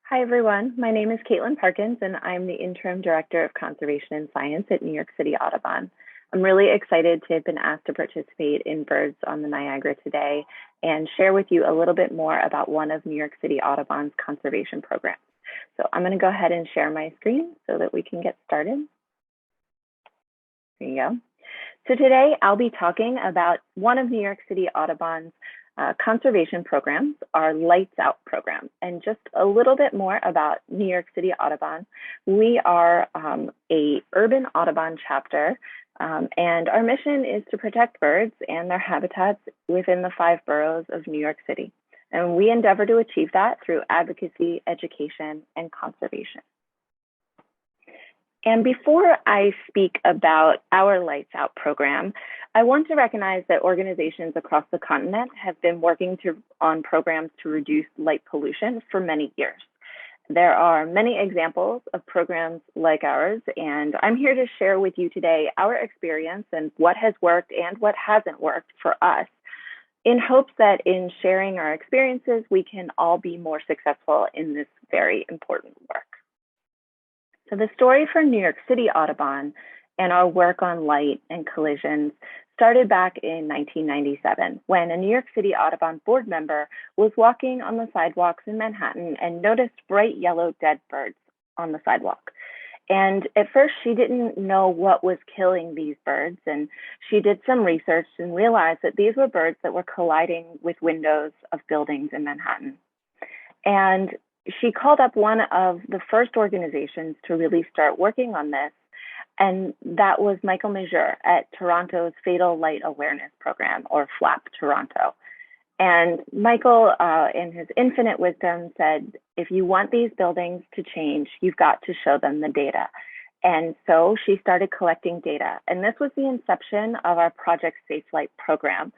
Hi, everyone. My name is Kaitlyn Parkins, and I'm the Interim Director of Conservation and Science at New York City Audubon. I'm really excited to have been asked to participate in Birds on the Niagara today and share with you a little bit more about one of New York City Audubon's conservation programs. So I'm going to go ahead and share my screen so that we can get started. There you go. So today I'll be talking about one of New York City Audubon's conservation programs, our Lights Out program. And just a little bit more about New York City Audubon. We are a urban Audubon chapter, and our mission is to protect birds and their habitats within the 5 boroughs of New York City. And we endeavor to achieve that through advocacy, education, and conservation. And before I speak about our Lights Out program, I want to recognize that organizations across the continent have been working on programs to reduce light pollution for many years. There are many examples of programs like ours, and I'm here to share with you today our experience and what has worked and what hasn't worked for us, in hopes that in sharing our experiences, we can all be more successful in this very important work. So the story for New York City Audubon and our work on light and collisions started back in 1997 when a New York City Audubon board member was walking on the sidewalks in Manhattan and noticed bright yellow dead birds on the sidewalk. And at first she didn't know what was killing these birds, and she did some research and realized that these were birds that were colliding with windows of buildings in Manhattan. And she called up one of the first organizations to really start working on this, and that was Michael Majeur at Toronto's Fatal Light Awareness Program, or FLAP Toronto. And Michael, in his infinite wisdom, said, if you want these buildings to change, you've got to show them the data. And so she started collecting data. And this was the inception of our Project Safe Light program.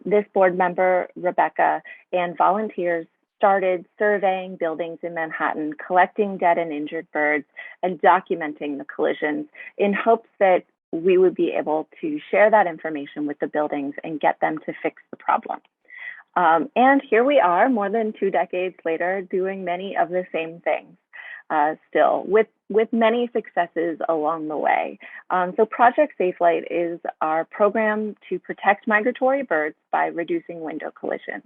This board member, Rebecca, and volunteers started surveying buildings in Manhattan, collecting dead and injured birds, and documenting the collisions in hopes that we would be able to share that information with the buildings and get them to fix the problem. And here we are, more than 2 decades later, doing many of the same things still, with many successes along the way. So Project Safe Light is our program to protect migratory birds by reducing window collisions.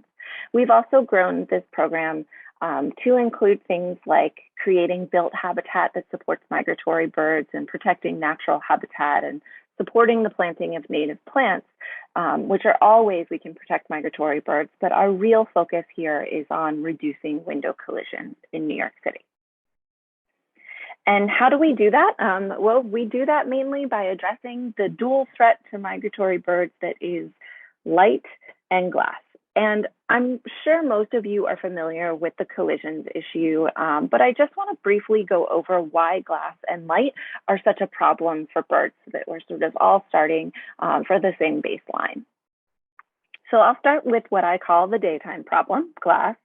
We've also grown this program to include things like creating built habitat that supports migratory birds and protecting natural habitat and supporting the planting of native plants, which are all ways we can protect migratory birds. But our real focus here is on reducing window collisions in New York City. And how do we do that? Well, we do that mainly by addressing the dual threat to migratory birds that is light and glass. And I'm sure most of you are familiar with the collisions issue, but I just want to briefly go over why glass and light are such a problem for birds, so that we're sort of all starting for the same baseline. So I'll start with what I call the daytime problem, glass.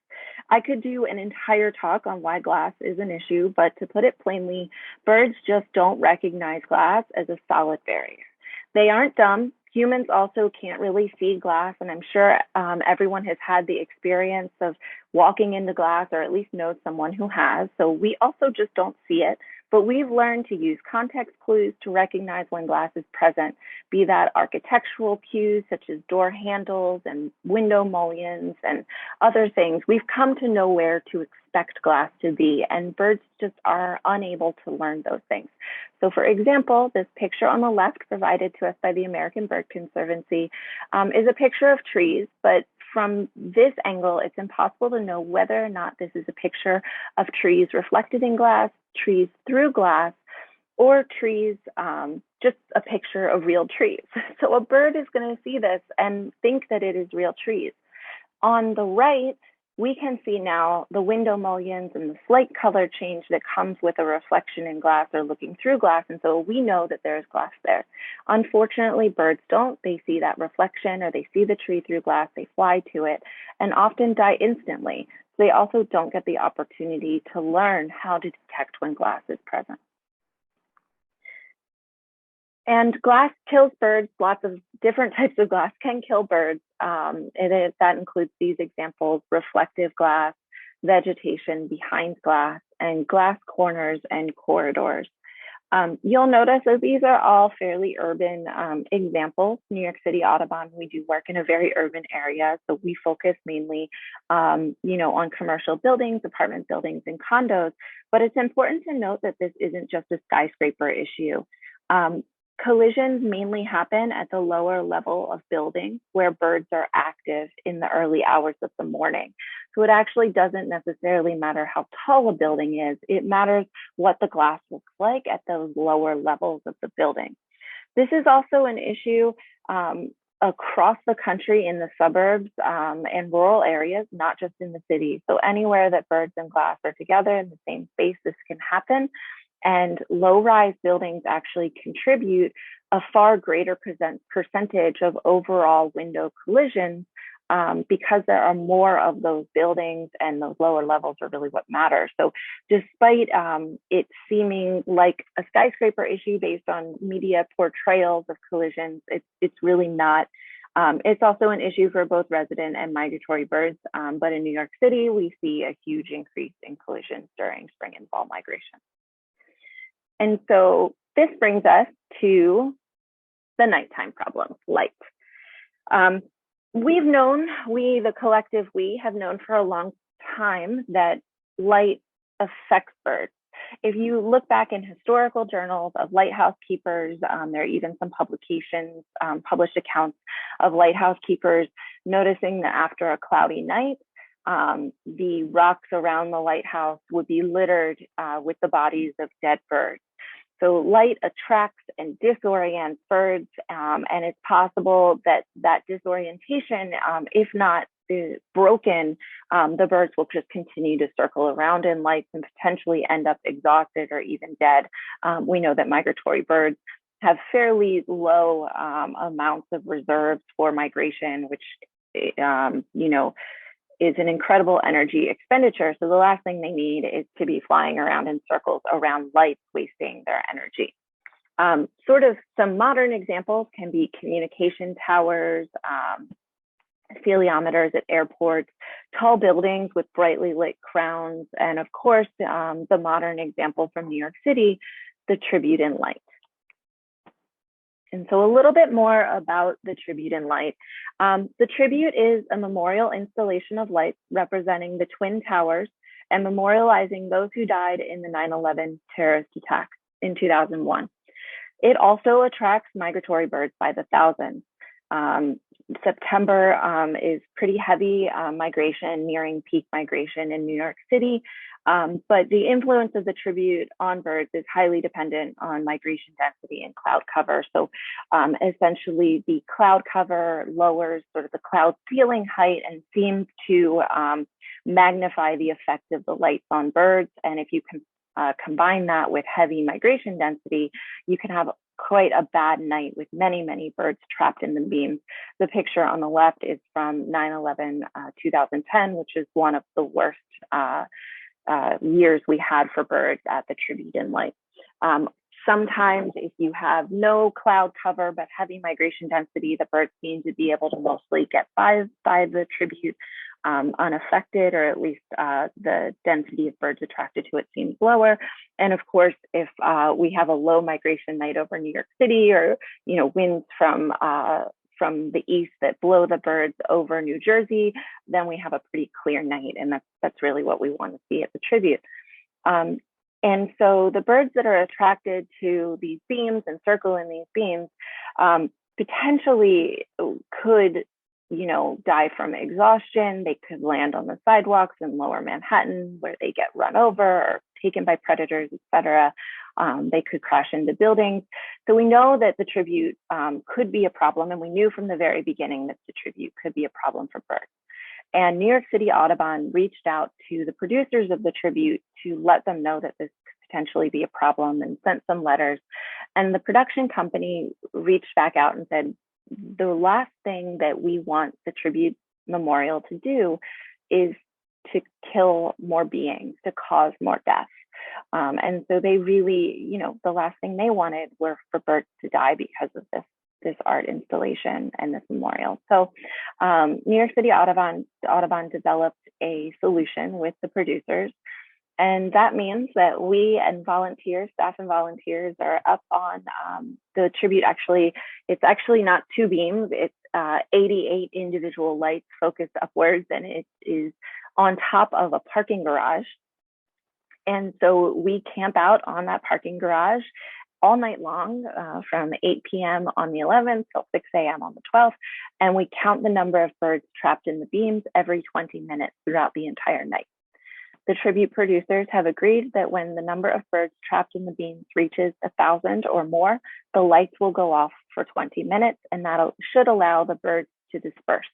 I could do an entire talk on why glass is an issue, but to put it plainly, birds just don't recognize glass as a solid barrier. They aren't dumb. Humans also can't really see glass, and I'm sure everyone has had the experience of walking into glass, or at least knows someone who has. So we also just don't see it, but we've learned to use context clues to recognize when glass is present, be that architectural cues such as door handles and window mullions and other things. We've come to know where to expect glass to be, and birds just are unable to learn those things. So for example, this picture on the left provided to us by the American Bird Conservancy is a picture of trees, but from this angle, it's impossible to know whether or not this is a picture of trees reflected in glass, trees through glass, or trees, just a picture of real trees. So a bird is going to see this and think that it is real trees. On the right, we can see now the window mullions and the slight color change that comes with a reflection in glass or looking through glass. And so we know that there's glass there. Unfortunately, birds don't. They see that reflection or they see the tree through glass, they fly to it and often die instantly. So they also don't get the opportunity to learn how to detect when glass is present. And glass kills birds. Lots of different types of glass can kill birds. That includes these examples: reflective glass, vegetation behind glass, and glass corners and corridors. You'll notice that these are all fairly urban examples. New York City, Audubon, we do work in a very urban area, so we focus mainly, on commercial buildings, apartment buildings, and condos. But it's important to note that this isn't just a skyscraper issue. Collisions mainly happen at the lower level of buildings where birds are active in the early hours of the morning. So it actually doesn't necessarily matter how tall a building is. It matters what the glass looks like at those lower levels of the building. This is also an issue across the country in the suburbs and rural areas, not just in the city. So anywhere that birds and glass are together in the same space, this can happen. And low-rise buildings actually contribute a far greater percentage of overall window collisions because there are more of those buildings, and those lower levels are really what matter. So despite it seeming like a skyscraper issue based on media portrayals of collisions, it's really not. It's also an issue for both resident and migratory birds, but in New York City, we see a huge increase in collisions during spring and fall migration. And so this brings us to the nighttime problem, light. The collective we have known for a long time that light affects birds. If you look back in historical journals of lighthouse keepers, there are even some publications, published accounts of lighthouse keepers noticing that after a cloudy night, the rocks around the lighthouse would be littered with the bodies of dead birds. So light attracts and disorients birds, and it's possible that that disorientation, if not broken, the birds will just continue to circle around in light and potentially end up exhausted or even dead. We know that migratory birds have fairly low amounts of reserves for migration, which is an incredible energy expenditure. So the last thing they need is to be flying around in circles around lights, wasting their energy. Sort of some modern examples can be communication towers, celiometers at airports, tall buildings with brightly lit crowns, and of course, the modern example from New York City, the Tribute in Light. And so a little bit more about the Tribute in Light. The Tribute is a memorial installation of lights representing the Twin Towers and memorializing those who died in the 9/11 terrorist attacks in 2001. It also attracts migratory birds by the thousands. September is pretty heavy migration, nearing peak migration in New York City. But the influence of the Tribute on birds is highly dependent on migration density and cloud cover. So essentially the cloud cover lowers sort of the cloud ceiling height and seems to magnify the effect of the lights on birds. And if you can combine that with heavy migration density, you can have quite a bad night with many, many birds trapped in the beams. The picture on the left is from 9/11, 2010, which is one of the worst years we had for birds at the Tribute in Light. Sometimes if you have no cloud cover but heavy migration density, the birds seem to be able to mostly get by the Tribute unaffected, or at least the density of birds attracted to it seems lower. And of course, if we have a low migration night over New York City, or winds from the east that blow the birds over New Jersey, then we have a pretty clear night, and that's really what we want to see at the Tribute. And so the birds that are attracted to these beams and circle in these beams potentially could die from exhaustion. They could land on the sidewalks in lower Manhattan where they get run over or taken by predators, etc. They could crash into buildings. So we know that the Tribute could be a problem, and we knew from the very beginning that the Tribute could be a problem for birds. And New York City Audubon reached out to the producers of the Tribute to let them know that this could potentially be a problem, and sent some letters. And the production company reached back out and said, the last thing that we want the Tribute Memorial to do is to kill more beings, to cause more death. And so they really, the last thing they wanted were for birds to die because of this this art installation and this memorial. So New York City Audubon developed a solution with the producers. And that means that we and volunteers, staff and volunteers, are up on the tribute. Actually, it's actually not two beams. It's 88 individual lights focused upwards, and it is on top of a parking garage. And so we camp out on that parking garage all night long from 8 p.m. on the 11th till 6 a.m. on the 12th. And we count the number of birds trapped in the beams every 20 minutes throughout the entire night. The tribute producers have agreed that when the number of birds trapped in the beams reaches 1,000 or more, the lights will go off for 20 minutes, and that should allow the birds to disperse.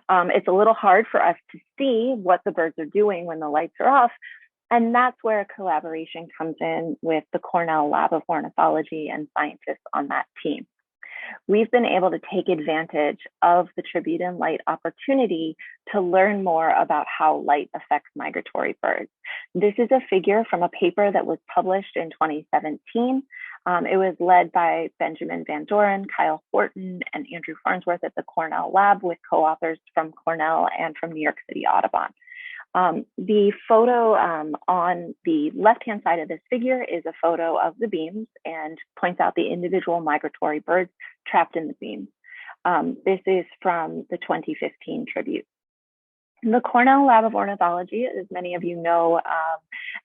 It's a little hard for us to see what the birds are doing when the lights are off, and that's where a collaboration comes in with the Cornell Lab of Ornithology and scientists on that team. We've been able to take advantage of the tribute and light opportunity to learn more about how light affects migratory birds. This is a figure from a paper that was published in 2017. It was led by Benjamin Van Doren, Kyle Horton, and Andrew Farnsworth at the Cornell Lab with co-authors from Cornell and from New York City Audubon. The photo on the left-hand side of this figure is a photo of the beams and points out the individual migratory birds trapped in the beams. This is from the 2015 tribute. The Cornell Lab of Ornithology, as many of you know,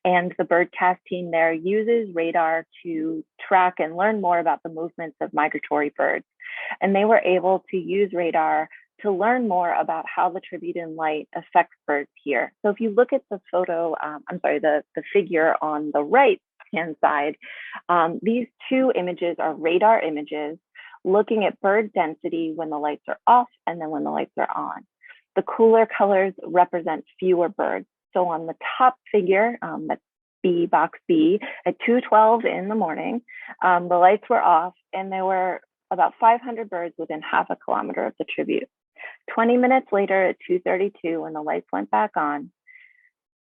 and the birdcast team there uses radar to track and learn more about the movements of migratory birds. And they were able to use radar to learn more about how the tribute and light affects birds here. So if you look at the photo, the figure on the right-hand side, these two images are radar images looking at bird density when the lights are off and then when the lights are on. The cooler colors represent fewer birds. So on the top figure, that's B, box B, at 2:12 in the morning, the lights were off and there were about 500 birds within half a kilometer of the tribute. 20 minutes later at 2:32, when the lights went back on,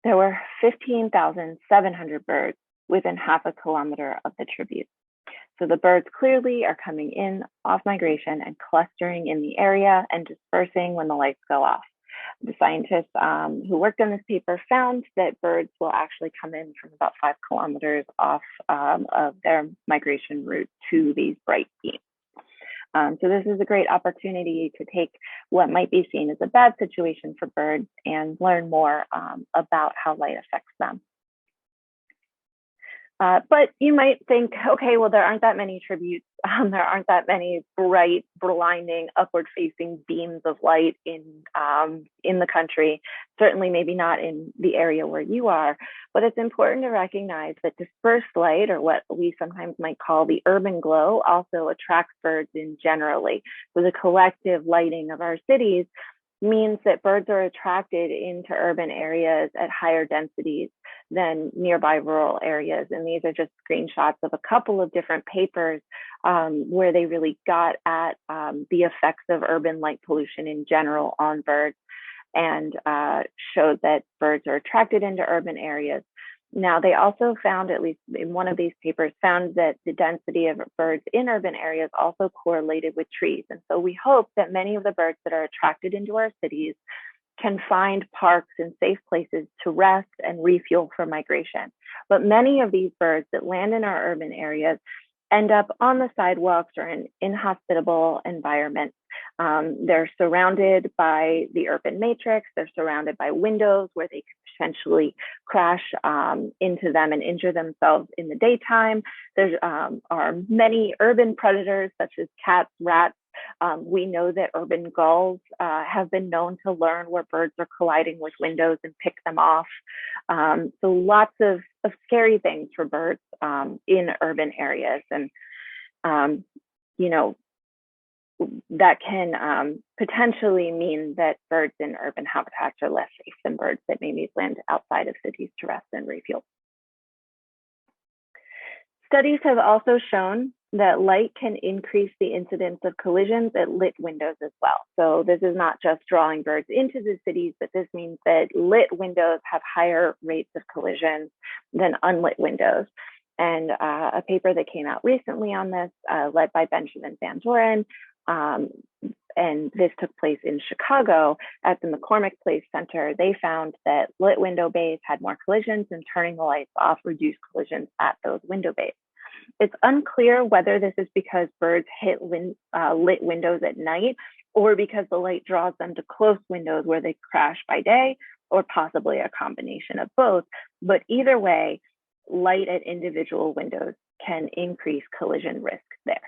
there were 15,700 birds within half a kilometer of the tribute. So the birds clearly are coming in off migration and clustering in the area and dispersing when the lights go off. The scientists who worked on this paper found that birds will actually come in from about 5 kilometers off of their migration route to these bright beams. So this is a great opportunity to take what might be seen as a bad situation for birds and learn more about how light affects them. But you might think, okay, well, there aren't that many tributes. There aren't that many bright, blinding, upward-facing beams of light in the country. Certainly, maybe not in the area where you are. But it's important to recognize that dispersed light, or what we sometimes might call the urban glow, also attracts birds in generally. So the collective lighting of our cities means that birds are attracted into urban areas at higher densities than nearby rural areas. And these are just screenshots of a couple of different papers where they really got at the effects of urban light pollution in general on birds and showed that birds are attracted into urban areas. Now, they also found, at least in one of these papers, found that the density of birds in urban areas also correlated with trees. And so we hope that many of the birds that are attracted into our cities can find parks and safe places to rest and refuel for migration. But many of these birds that land in our urban areas end up on the sidewalks or in inhospitable environments. They're surrounded by the urban matrix. They're surrounded by windows where they could potentially crash into them and injure themselves in the daytime. There are many urban predators such as cats, rats. We know that urban gulls have been known to learn where birds are colliding with windows and pick them off. So lots of scary things for birds in urban areas. And, that can potentially mean that birds in urban habitats are less safe than birds that maybe land outside of cities to rest and refuel. Studies have also shown that light can increase the incidence of collisions at lit windows as well. So this is not just drawing birds into the cities, but this means that lit windows have higher rates of collisions than unlit windows. And a paper that came out recently on this, led by Benjamin Van Doren, and this took place in Chicago at the McCormick Place Center. They found that lit window bays had more collisions, and turning the lights off reduced collisions at those window bays. It's unclear whether this is because birds hit lit windows at night, or because the light draws them to close windows where they crash by day, or possibly a combination of both. But either way, light at individual windows can increase collision risk there.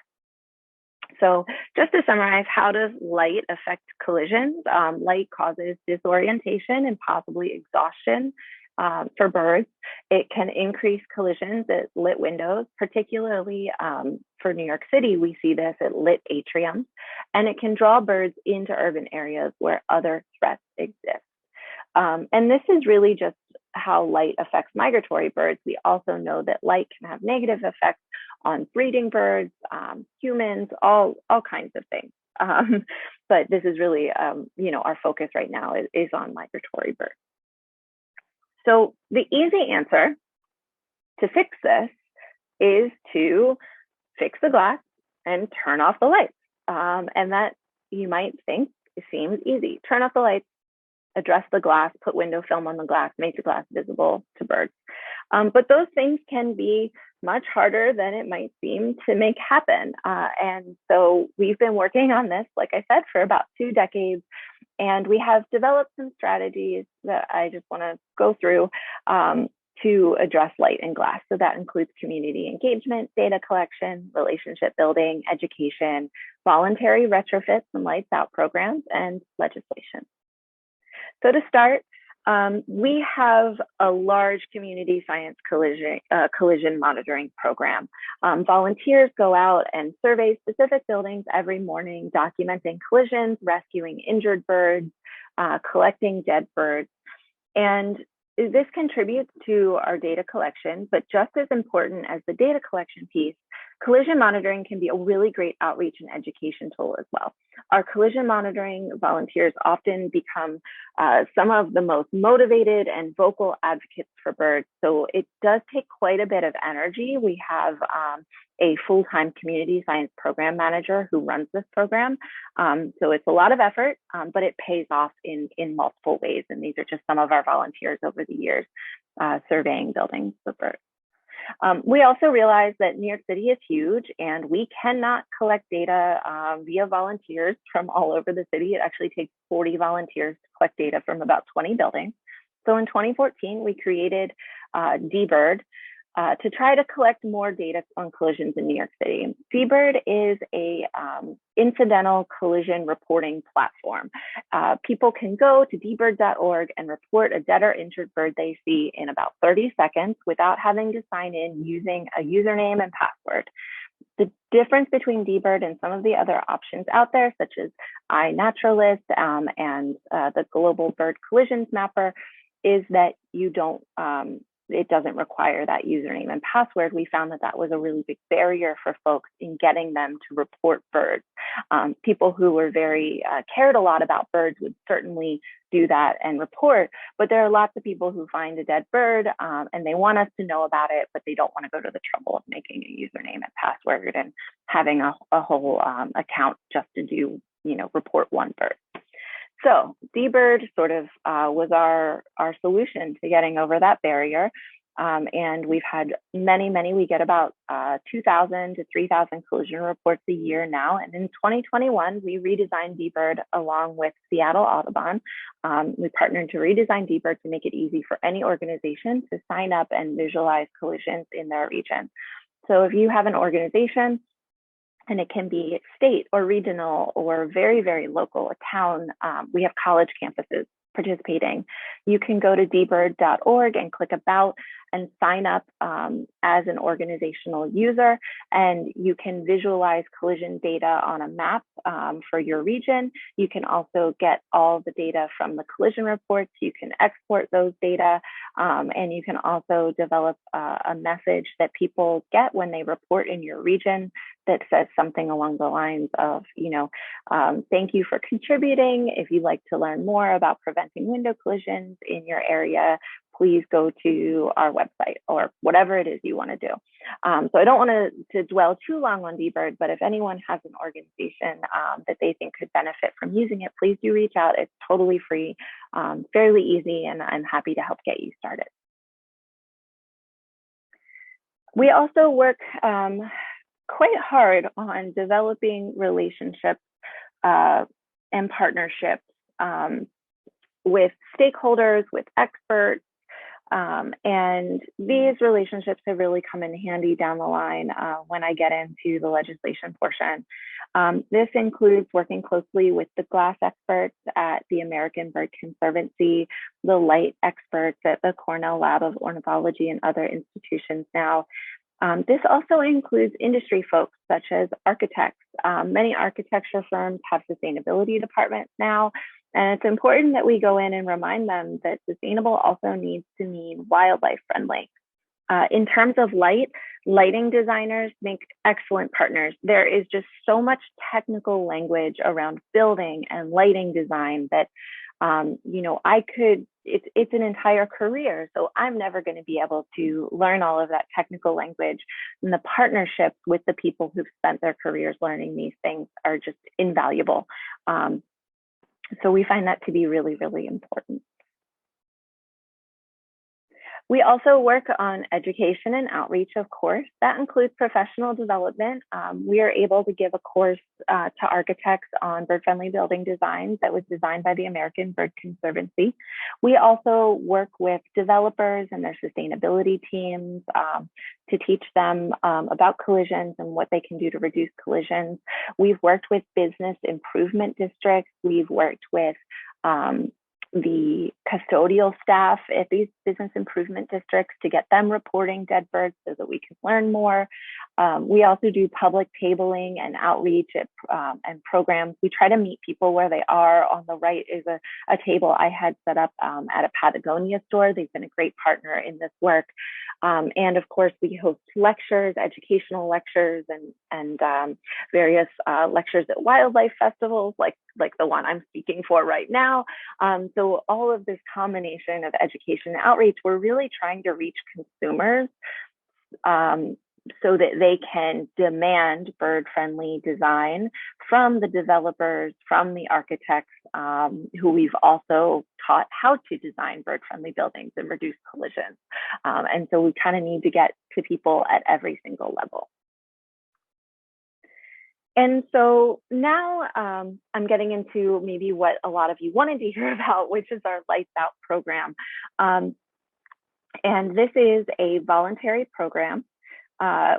So just to summarize, how does light affect collisions? Light causes disorientation and possibly exhaustion for birds. It can increase collisions at lit windows, particularly for New York City. We see this at lit atriums, and it can draw birds into urban areas where other threats exist. And this is really just how light affects migratory birds. We also know that light can have negative effects on breeding birds, humans, all kinds of things. But this is really, our focus right now is on migratory birds. So the easy answer to fix this is to fix the glass and turn off the lights. And that, you might think, seems easy. Turn off the lights, address the glass, put window film on the glass, make the glass visible to birds. But those things can be much harder than it might seem to make happen. And so we've been working on this, like I said, for about 2 decades. And we have developed some strategies that I just want to go through to address light and glass. So that includes community engagement, data collection, relationship building, education, voluntary retrofits and lights out programs, and legislation. So to start, we have a large community science collision monitoring program. Volunteers go out and survey specific buildings every morning, documenting collisions, rescuing injured birds, collecting dead birds. And this contributes to our data collection, but just as important as the data collection piece, collision monitoring can be a really great outreach and education tool as well. Our collision monitoring volunteers often become some of the most motivated and vocal advocates for birds. So it does take quite a bit of energy. We have a full-time community science program manager who runs this program. So it's a lot of effort, but it pays off in multiple ways. And these are just some of our volunteers over the years surveying buildings for birds. We also realize that New York City is huge, and we cannot collect data via volunteers from all over the city. It actually takes 40 volunteers to collect data from about 20 buildings. So in 2014, we created dBird to try to collect more data on collisions in New York City. dBird is a incidental collision reporting platform. People can go to dbird.org and report a dead or injured bird they see in about 30 seconds without having to sign in using a username and password. The difference between dBird and some of the other options out there, such as iNaturalist and the Global Bird Collisions Mapper, is that you don't it doesn't require that username and password. We found that that was a really big barrier for folks in getting them to report birds. People who were very cared a lot about birds would certainly do that and report, but there are lots of people who find a dead bird and they want us to know about it, but they don't want to go to the trouble of making a username and password and having a whole account just to do, report one bird. So dBird sort of was our solution to getting over that barrier. And we've had many, we get about 2,000 to 3,000 collision reports a year now. And in 2021, we redesigned dBird along with Seattle Audubon. We partnered to redesign dBird to make it easy for any organization to sign up and visualize collisions in their region. So if you have an organization, and it can be state or regional or very, very local, a town. We have college campuses participating. You can go to dbird.org and click about and sign up as an organizational user, and you can visualize collision data on a map for your region. You can also get all the data from the collision reports. You can export those data, and you can also develop a message that people get when they report in your region that says something along the lines of, thank you for contributing. If you'd like to learn more about preventing window collisions in your area, please go to our website or whatever it is you want to do. So I don't want to dwell too long on dBird, but if anyone has an organization that they think could benefit from using it, please do reach out. It's totally free, fairly easy, and I'm happy to help get you started. We also work quite hard on developing relationships and partnerships with stakeholders, with experts, and these relationships have really come in handy down the line when I get into the legislation portion. This includes working closely with the glass experts at the American Bird Conservancy, the light experts at the Cornell Lab of Ornithology and other institutions now. This also includes industry folks such as architects. Many architecture firms have sustainability departments now, and it's important that we go in and remind them that sustainable also needs to mean wildlife friendly. In terms of lighting designers make excellent partners. There is just so much technical language around building and lighting design that it's an entire career. So I'm never going to be able to learn all of that technical language. And the partnerships with the people who've spent their careers learning these things are just invaluable. So we find that to be really, really important. We also work on education and outreach, of course. That includes professional development. We are able to give a course to architects on bird-friendly building designs that was designed by the American Bird Conservancy. We also work with developers and their sustainability teams to teach them about collisions and what they can do to reduce collisions. We've worked with business improvement districts. We've worked with the custodial staff at these business improvement districts to get them reporting dead birds so that we can learn more. We also do public tabling and outreach and programs. We try to meet people where they are. On the right is a table I had set up at a Patagonia store. They've been a great partner in this work. And of course, we host lectures, educational lectures, and various lectures at wildlife festivals, like the one I'm speaking for right now. So all of this combination of education and outreach, we're really trying to reach consumers so that they can demand bird-friendly design from the developers, from the architects, who we've also taught how to design bird-friendly buildings and reduce collisions. And so we kind of need to get to people at every single level. And so now I'm getting into maybe what a lot of you wanted to hear about, which is our Lights Out program. And this is a voluntary program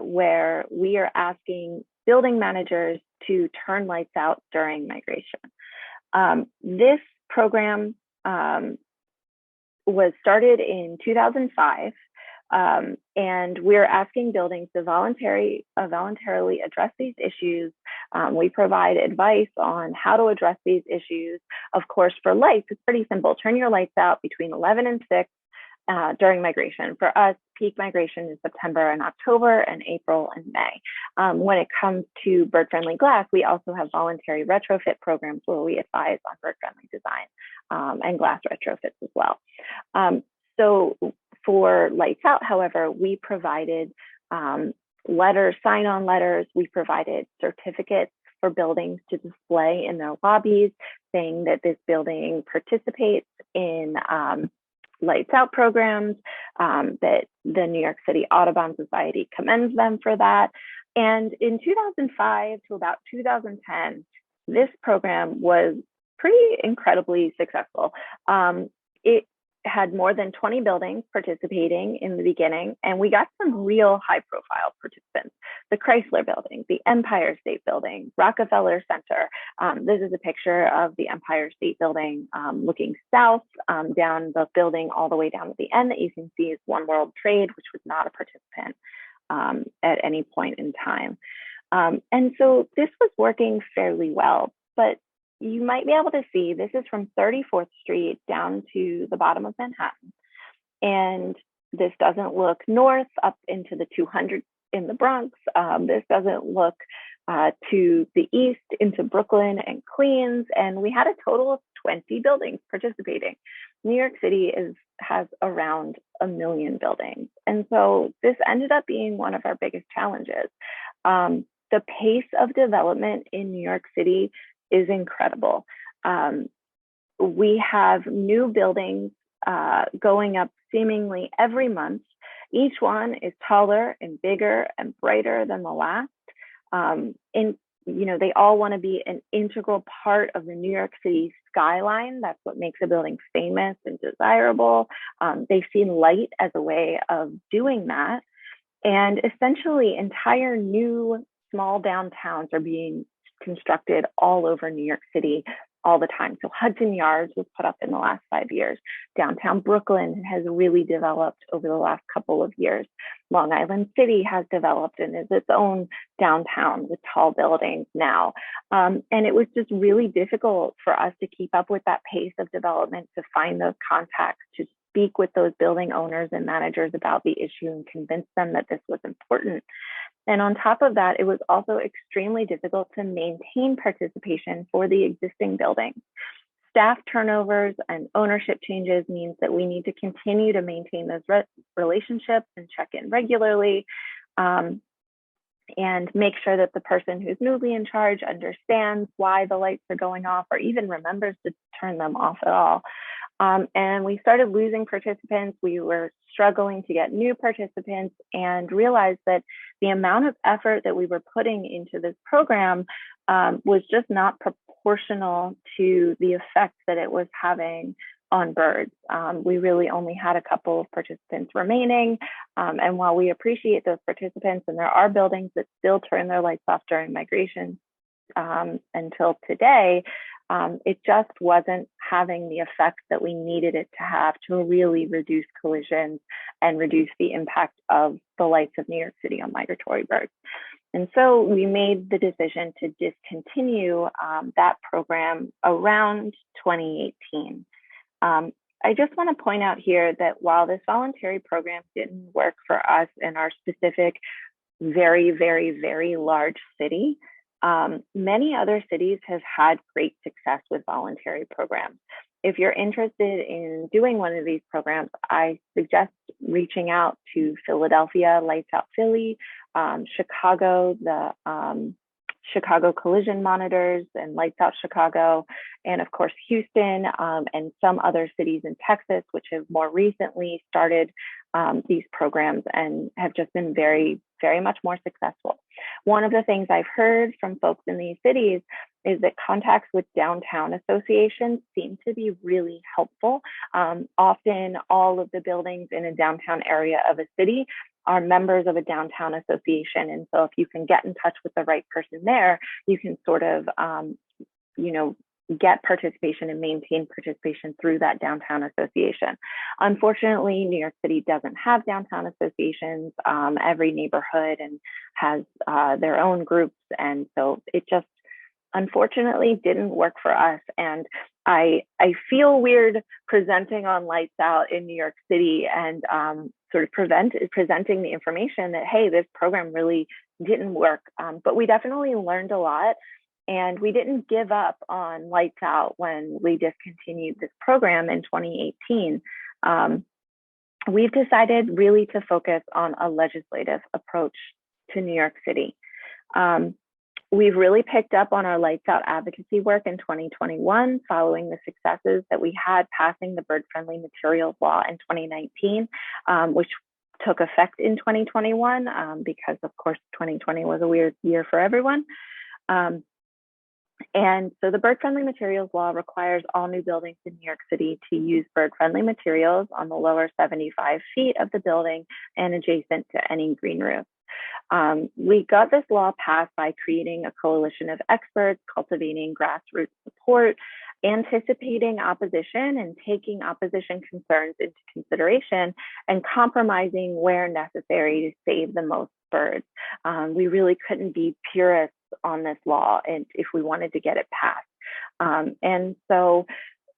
where we are asking building managers to turn lights out during migration. This program was started in 2005. And we're asking buildings to voluntarily address these issues. We provide advice on how to address these issues. Of course, for lights, it's pretty simple. Turn your lights out between 11 and 6 during migration. For us, peak migration is September and October, and April and May. When it comes to bird-friendly glass, we also have voluntary retrofit programs where we advise on bird-friendly design and glass retrofits as well. So for Lights Out, however, we provided letters, sign-on letters. We provided certificates for buildings to display in their lobbies, saying that this building participates in Lights Out programs, that the New York City Audubon Society commends them for that. And in 2005 to about 2010, this program was pretty incredibly successful. It had more than 20 buildings participating in the beginning, and we got some real high-profile participants. The Chrysler Building, the Empire State Building, Rockefeller Center. This is a picture of the Empire State Building looking south down the building all the way down to the end that you can see is One World Trade, which was not a participant at any point in time. And so this was working fairly well, but you might be able to see this is from 34th Street down to the bottom of Manhattan. And this doesn't look north up into the 200 in the Bronx. This doesn't look to the east into Brooklyn and Queens. And we had a total of 20 buildings participating. New York City has around 1 million buildings. And so this ended up being one of our biggest challenges. The pace of development in New York City is incredible. We have new buildings going up seemingly every month. Each one is taller and bigger and brighter than the last. They all want to be an integral part of the New York City skyline. That's what makes a building famous and desirable. They see light as a way of doing that. And essentially, entire new small downtowns are being constructed all over New York City all the time. So Hudson Yards was put up in the last 5 years. Downtown Brooklyn has really developed over the last couple of years. Long Island City has developed and is its own downtown with tall buildings now. And it was just really difficult for us to keep up with that pace of development, to find those contacts, to speak with those building owners and managers about the issue and convince them that this was important. And on top of that, it was also extremely difficult to maintain participation for the existing buildings. Staff turnovers and ownership changes means that we need to continue to maintain those relationships and check in regularly, and make sure that the person who's newly in charge understands why the lights are going off, or even remembers to turn them off at all. And we started losing participants. We were struggling to get new participants, and realized that the amount of effort that we were putting into this program was just not proportional to the effect that it was having on birds. We really only had a couple of participants remaining. And while we appreciate those participants, and there are buildings that still turn their lights off during migration until today, it just wasn't having the effect that we needed it to have to really reduce collisions and reduce the impact of the lights of New York City on migratory birds. And so we made the decision to discontinue that program around 2018. I just want to point out here that while this voluntary program didn't work for us in our specific, very, very, very large city, many other cities have had great success with voluntary programs. If you're interested in doing one of these programs, I suggest reaching out to Philadelphia, Lights Out Philly, Chicago, the Chicago Collision Monitors and Lights Out Chicago, and of course Houston, and some other cities in Texas, which have more recently started these programs and have just been very, very much more successful. One of the things I've heard from folks in these cities is that contacts with downtown associations seem to be really helpful. Often all of the buildings in a downtown area of a city are members of a downtown association. And so if you can get in touch with the right person there, you can sort of, get participation and maintain participation through that downtown association. Unfortunately, New York City doesn't have downtown associations. Every neighborhood and has their own groups. And so it just unfortunately didn't work for us. And I feel weird presenting on Lights Out in New York City and sort of presenting the information that, hey, this program really didn't work. But we definitely learned a lot. And we didn't give up on Lights Out when we discontinued this program in 2018. We've decided really to focus on a legislative approach to New York City. We've really picked up on our Lights Out advocacy work in 2021, following the successes that we had passing the bird-friendly materials law in 2019, which took effect in 2021, because of course 2020 was a weird year for everyone. And so the bird-friendly materials law requires all new buildings in New York City to use bird-friendly materials on the lower 75 feet of the building and adjacent to any green roof. We got this law passed by creating a coalition of experts, cultivating grassroots support, anticipating opposition and taking opposition concerns into consideration, and compromising where necessary to save the most birds. We really couldn't be purists on this law and if we wanted to get it passed. And so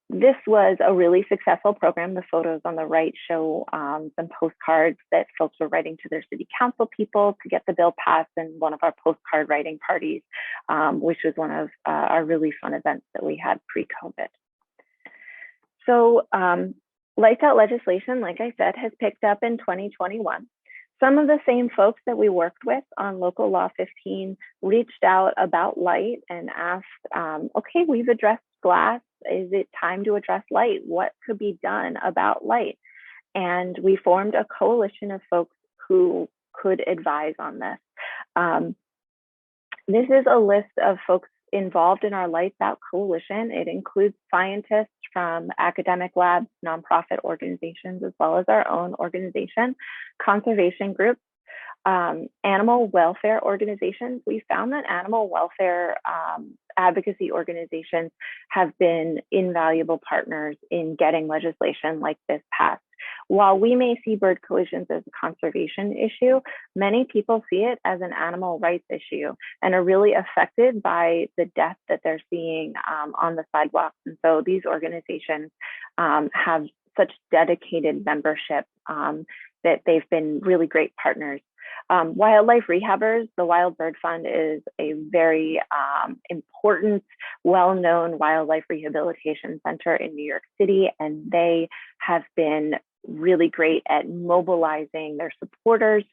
this was a really successful program. The photos on the right show some postcards that folks were writing to their city council people to get the bill passed, and one of our postcard writing parties, which was one of our really fun events that we had pre-COVID. So Lights Out legislation, like I said, has picked up in 2021. Some of the same folks that we worked with on Local Law 15 reached out about light and asked, okay, we've addressed glass. Is it time to address light? What could be done about light? And we formed a coalition of folks who could advise on this. This is a list of folks involved in our Lights Out coalition. It includes scientists from academic labs, nonprofit organizations, as well as our own organization, conservation groups, animal welfare organizations. We found that animal welfare advocacy organizations have been invaluable partners in getting legislation like this passed. While we may see bird collisions as a conservation issue, many people see it as an animal rights issue and are really affected by the death that they're seeing on the sidewalks. And so these organizations have such dedicated membership that they've been really great partners. Wildlife Rehabbers, the Wild Bird Fund, is a very important, well-known wildlife rehabilitation center in New York City, and they have been really great at mobilizing their supporters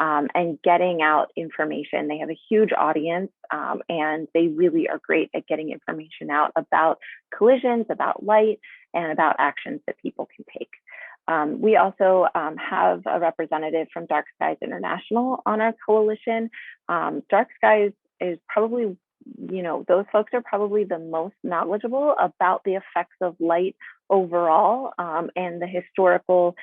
and getting out information. They have a huge audience, and they really are great at getting information out about collisions, about light, and about actions that people can take. We also have a representative from Dark Skies International on our coalition. Dark Skies is probably, those folks are probably the most knowledgeable about the effects of light overall and the historical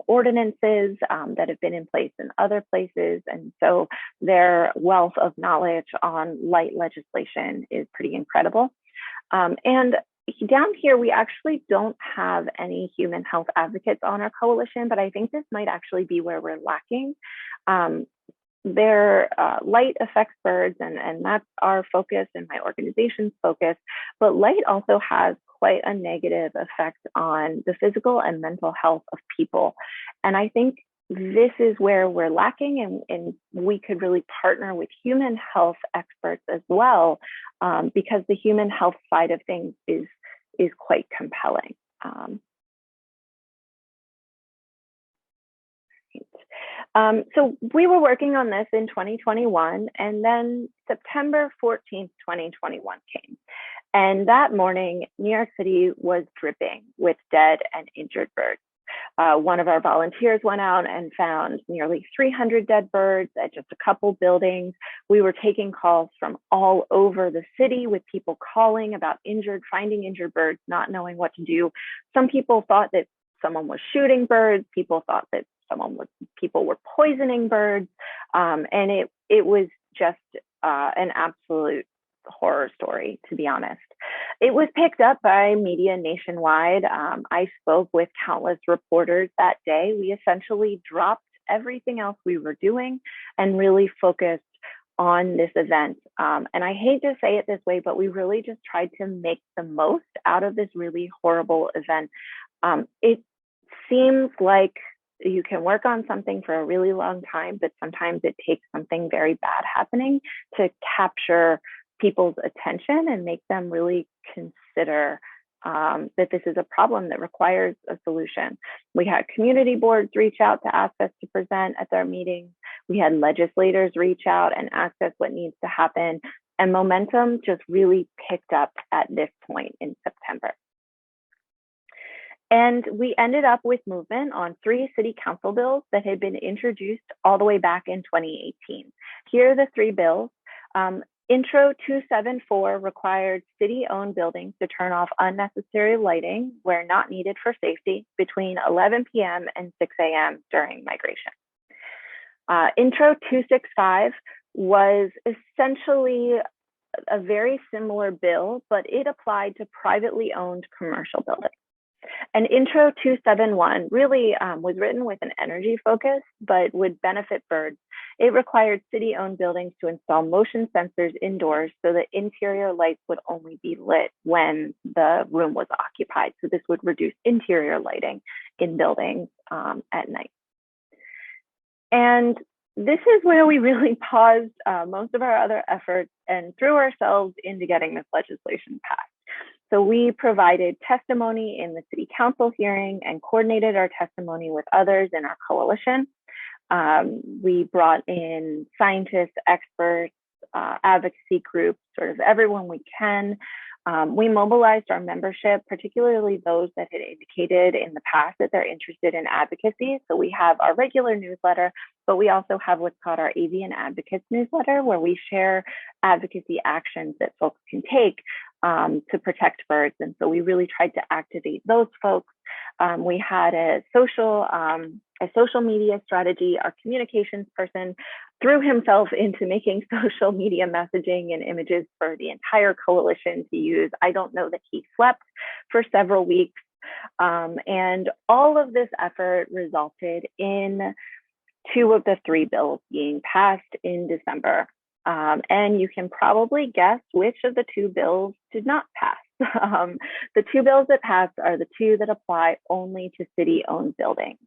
ordinances that have been in place in other places. And so their wealth of knowledge on light legislation is pretty incredible. And down here, we actually don't have any human health advocates on our coalition, but I think this might actually be where we're lacking. Their light affects birds, and that's our focus and my organization's focus, but light also has quite a negative effect on the physical and mental health of people. And I think this is where we're lacking, and we could really partner with human health experts as well, because the human health side of things is quite compelling. So we were working on this in 2021, and then September 14th, 2021 came. And that morning, New York City was dripping with dead and injured birds. One of our volunteers went out and found nearly 300 dead birds at just a couple buildings. We were taking calls from all over the city with people calling about finding injured birds, not knowing what to do. Some people thought that someone was shooting birds. People thought that people were poisoning birds. And it was just an absolute horror story, to be honest. It was picked up by media nationwide. I spoke with countless reporters that day. We essentially dropped everything else we were doing and really focused on this event. And I hate to say it this way, but we really just tried to make the most out of this really horrible event. It seems like you can work on something for a really long time, but sometimes it takes something very bad happening to capture people's attention and make them really consider that this is a problem that requires a solution. We had community boards reach out to ask us to present at their meetings. We had legislators reach out and ask us what needs to happen. And momentum just really picked up at this point in September. And we ended up with movement on 3 city council bills that had been introduced all the way back in 2018. Here are the 3 bills. Intro 274 required city-owned buildings to turn off unnecessary lighting where not needed for safety between 11 p.m. and 6 a.m. during migration. Intro 265 was essentially a very similar bill, but it applied to privately owned commercial buildings. And Intro 271 really was written with an energy focus, but would benefit birds. It required city-owned buildings to install motion sensors indoors so that interior lights would only be lit when the room was occupied. So this would reduce interior lighting in buildings at night. And this is where we really paused most of our other efforts and threw ourselves into getting this legislation passed. So we provided testimony in the city council hearing and coordinated our testimony with others in our coalition. We brought in scientists, experts, advocacy groups, sort of everyone we can. We mobilized our membership, particularly those that had indicated in the past that they're interested in advocacy. So we have our regular newsletter, but we also have what's called our Avian Advocates newsletter, where we share advocacy actions that folks can take to protect birds. And so we really tried to activate those folks. We had a social media strategy. Our communications person threw himself into making social media messaging and images for the entire coalition to use. I don't know that he slept for several weeks. And all of this effort resulted in 2 of the 3 bills being passed in December. And you can probably guess which of the 2 bills did not pass. The 2 bills that passed are the 2 that apply only to city-owned buildings.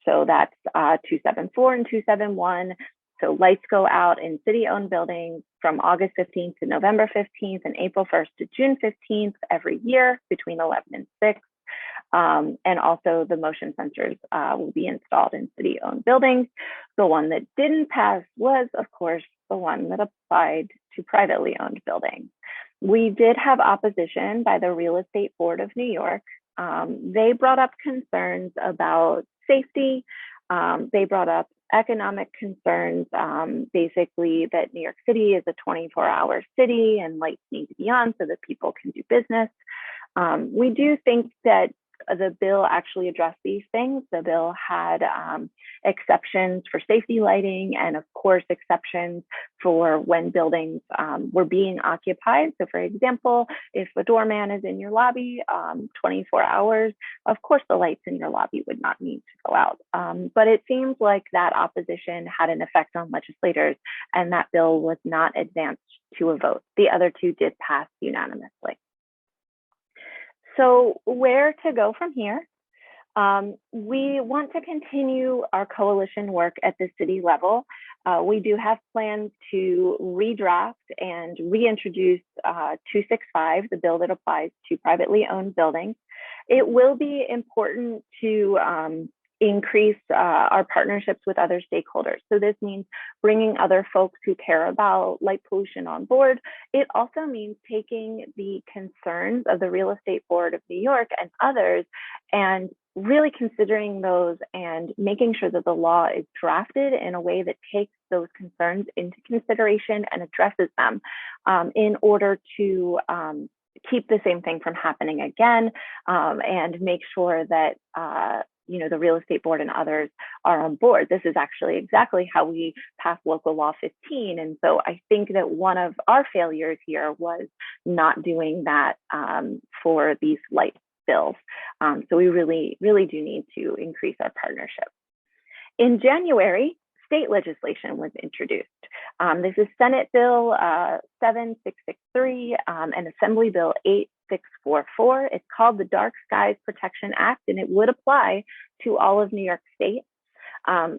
So that's 274 and 271. So lights go out in city-owned buildings from August 15th to November 15th and April 1st to June 15th every year between 11 and 6. And also the motion sensors will be installed in city-owned buildings. The one that didn't pass was, of course, the one that applied to privately owned buildings. We did have opposition by the Real Estate Board of New York. They brought up concerns about safety. They brought up economic concerns, basically that New York City is a 24-hour city and lights need to be on so that people can do business. We do think that the bill actually addressed these things. The bill had exceptions for safety lighting and, of course, exceptions for when buildings were being occupied. So, for example, if a doorman is in your lobby 24 hours, of course, the lights in your lobby would not need to go out. But it seems like that opposition had an effect on legislators, and that bill was not advanced to a vote. The other 2 did pass unanimously. So where to go from here? We want to continue our coalition work at the city level. We do have plans to redraft and reintroduce 265, the bill that applies to privately owned buildings. It will be important to increase our partnerships with other stakeholders. So this means bringing other folks who care about light pollution on board. It also means taking the concerns of the Real Estate Board of New York and others and really considering those and making sure that the law is drafted in a way that takes those concerns into consideration and addresses them in order to keep the same thing from happening again and make sure that the Real Estate Board and others are on board. This is actually exactly how we passed Local Law 15. And so I think that one of our failures here was not doing that for these light bills. So we really, really do need to increase our partnership. In January, state legislation was introduced. This is Senate Bill 7663 and Assembly Bill 8644. It's called the Dark Skies Protection Act, and it would apply to all of New York State.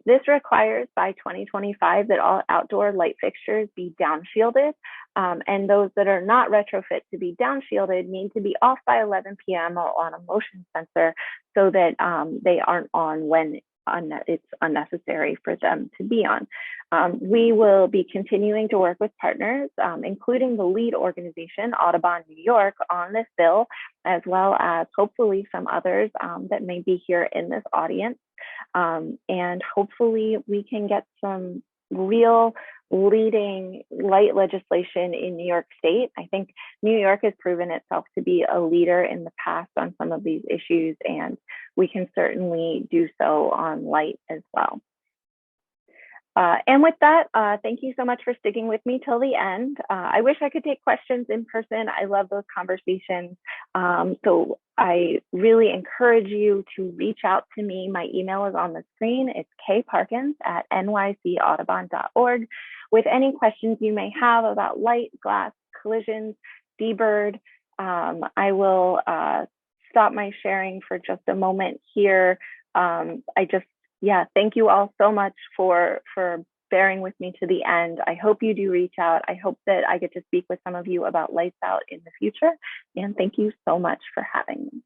This requires by 2025 that all outdoor light fixtures be downshielded, and those that are not retrofit to be downshielded need to be off by 11 p.m. or on a motion sensor so that they aren't on when it's unnecessary for them to be on. We will be continuing to work with partners, including the lead organization, Audubon New York, on this bill, as well as hopefully some others that may be here in this audience. And hopefully we can get some real leading light legislation in New York State. I think New York has proven itself to be a leader in the past on some of these issues, and we can certainly do so on light as well. And with that, thank you so much for sticking with me till the end. I wish I could take questions in person. I love those conversations. So I really encourage you to reach out to me. My email is on the screen. It's kparkins@nycaudubon.org with any questions you may have about light, glass, collisions, D-Bird. I will stop my sharing for just a moment here. Thank you all so much for bearing with me to the end. I hope you do reach out. I hope that I get to speak with some of you about Lights Out in the future. And thank you so much for having me.